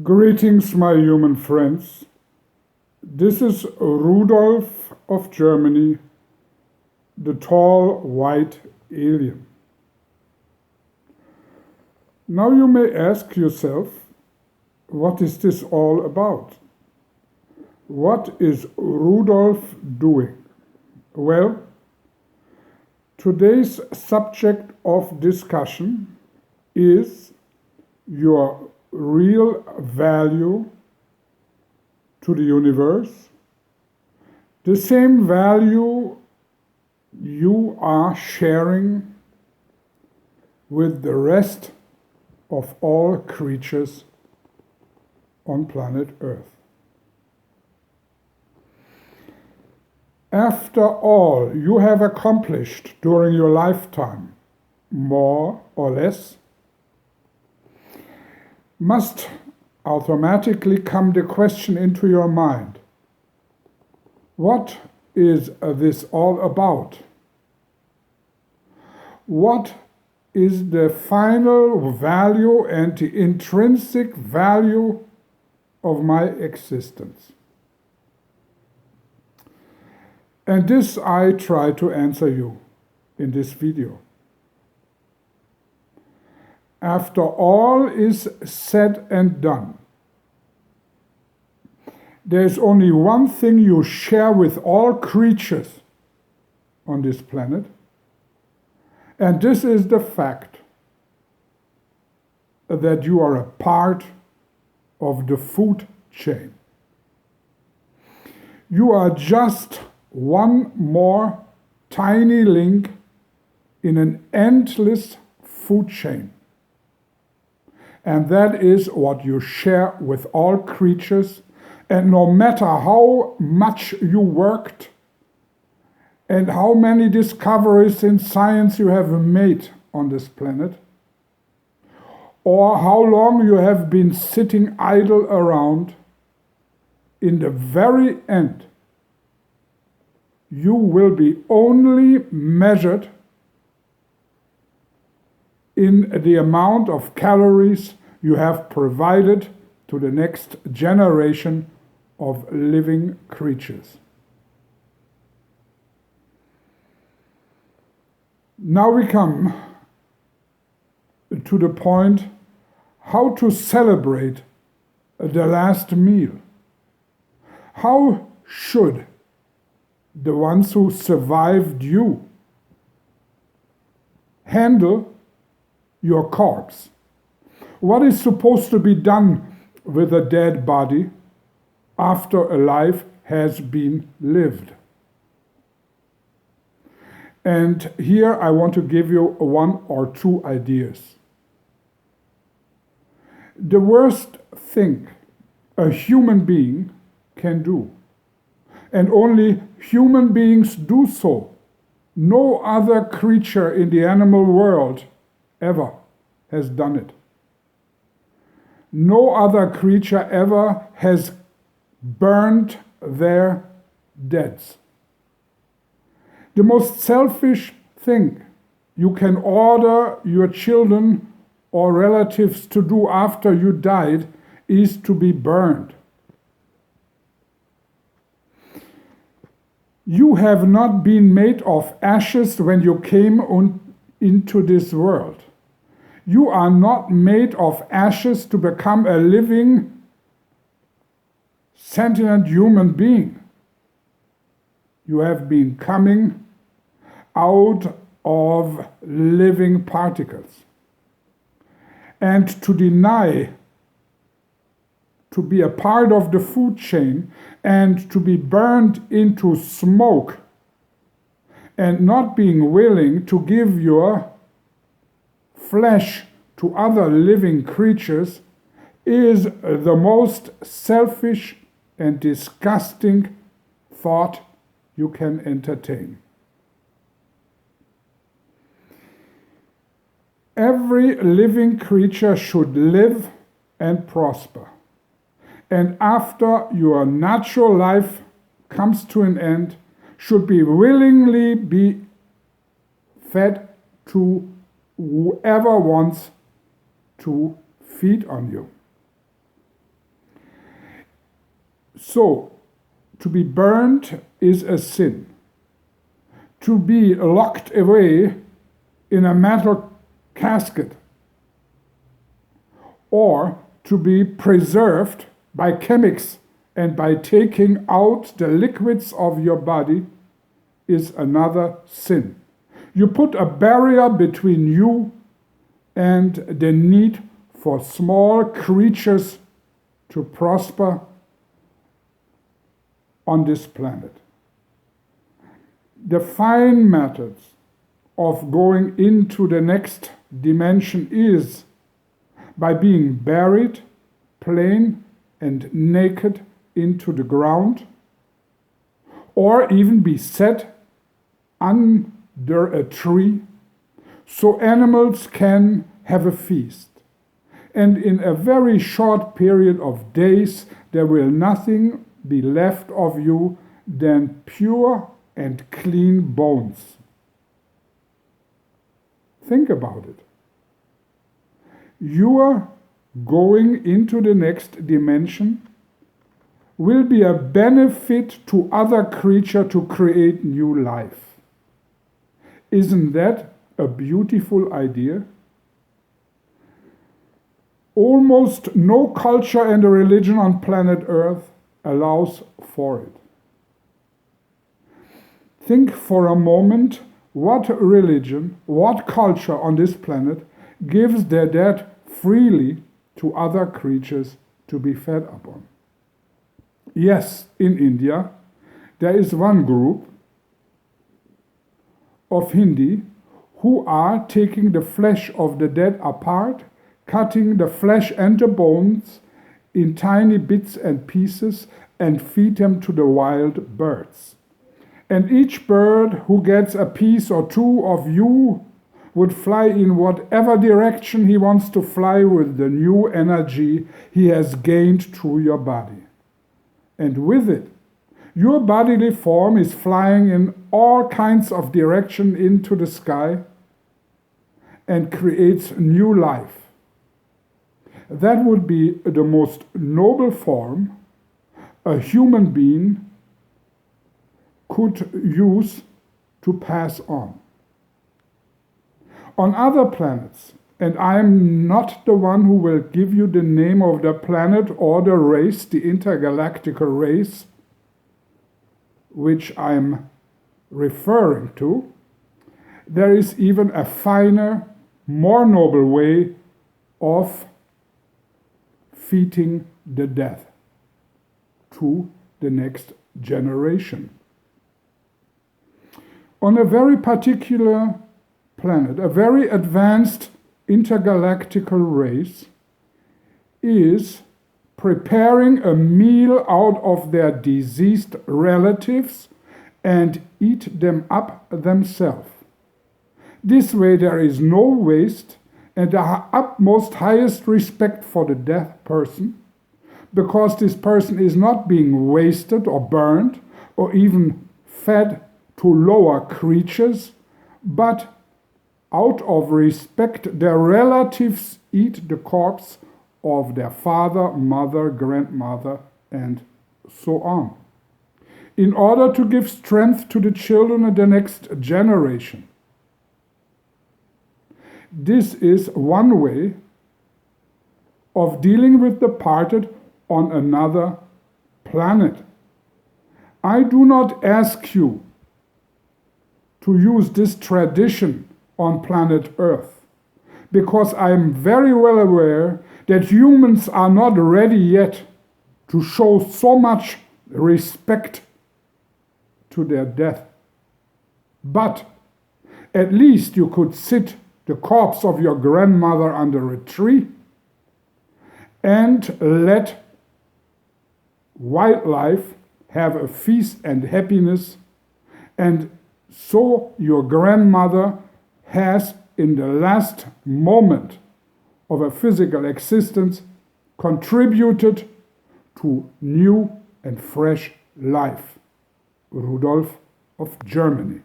Greetings, my human friends. This is Rudolf of Germany, the tall white alien. Now you may ask yourself, what is this all about? What is Rudolf doing? Well, today's subject of discussion is your real value to the universe, the same value you are sharing with the rest of all creatures on planet Earth. After all you have accomplished during your lifetime, more or less, must automatically come the question into your mind, what is this all about? What is the final value and the intrinsic value of my existence? And this I try to answer you in this video. After all is said and done, there is only one thing you share with all creatures on this planet, and this is the fact that you are a part of the food chain. You are just one more tiny link in an endless food chain. And that is what you share with all creatures. And no matter how much you worked and how many discoveries in science you have made on this planet, or how long you have been sitting idle around, in the very end, you will be only measured in the amount of calories you have provided to the next generation of living creatures. Now we come to the point how to celebrate the last meal. How should the ones who survived you handle your corpse? What is supposed to be done with a dead body after a life has been lived? And here I want to give you one or two ideas. The worst thing a human being can do, and only human beings do so, no other creature in the animal world ever has done it. No other creature ever has burned their deads. The most selfish thing you can order your children or relatives to do after you died is to be burned. You have not been made of ashes when you came into this world. You are not made of ashes to become a living, sentient human being. You have been coming out of living particles. And to deny to be a part of the food chain and to be burned into smoke and not being willing to give your flesh to other living creatures is the most selfish and disgusting thought you can entertain. Every living creature should live and prosper. And after your natural life comes to an end, should be willingly be fed to whoever wants to feed on you. So, to be burned is a sin. To be locked away in a metal casket, or to be preserved by chemics and by taking out the liquids of your body, is another sin. You put a barrier between you and the need for small creatures to prosper on this planet. The fine methods of going into the next dimension is by being buried plain and naked into the ground, or even be set under a tree so animals can have a feast. And in a very short period of days, there will nothing be left of you than pure and clean bones. Think about it. Your going into the next dimension will be a benefit to other creatures to create new life. Isn't that a beautiful idea? Almost no culture and religion on planet Earth allows for it. Think for a moment what religion, what culture on this planet gives their dead freely to other creatures to be fed upon. Yes, in India, there is one group of Hindi who are taking the flesh of the dead apart, cutting the flesh and the bones in tiny bits and pieces, and feed them to the wild birds. And each bird who gets a piece or two of you would fly in whatever direction he wants to fly with the new energy he has gained through your body. And with it, your bodily form is flying in all kinds of direction into the sky and creates new life. That would be the most noble form a human being could use to pass on. On other planets, and I'm not the one who will give you the name of the planet or the race, the intergalactical race, which I'm referring to, there is even a finer, more noble way of feeding the dead to the next generation. On a very particular planet, a very advanced intergalactical race is preparing a meal out of their deceased relatives and eat them up themselves. This way there is no waste and the utmost highest respect for the dead person, because this person is not being wasted or burned or even fed to lower creatures, but out of respect their relatives eat the corpse of their father, mother, grandmother, and so on, in order to give strength to the children of the next generation. This is one way of dealing with the departed on another planet. I do not ask you to use this tradition on planet Earth, because I am very well aware that humans are not ready yet to show so much respect to their death. But at least you could sit the corpse of your grandmother under a tree and let wildlife have a feast and happiness, and so your grandmother has, in the last moment of a physical existence, contributed to new and fresh life. Rudolf of Germany.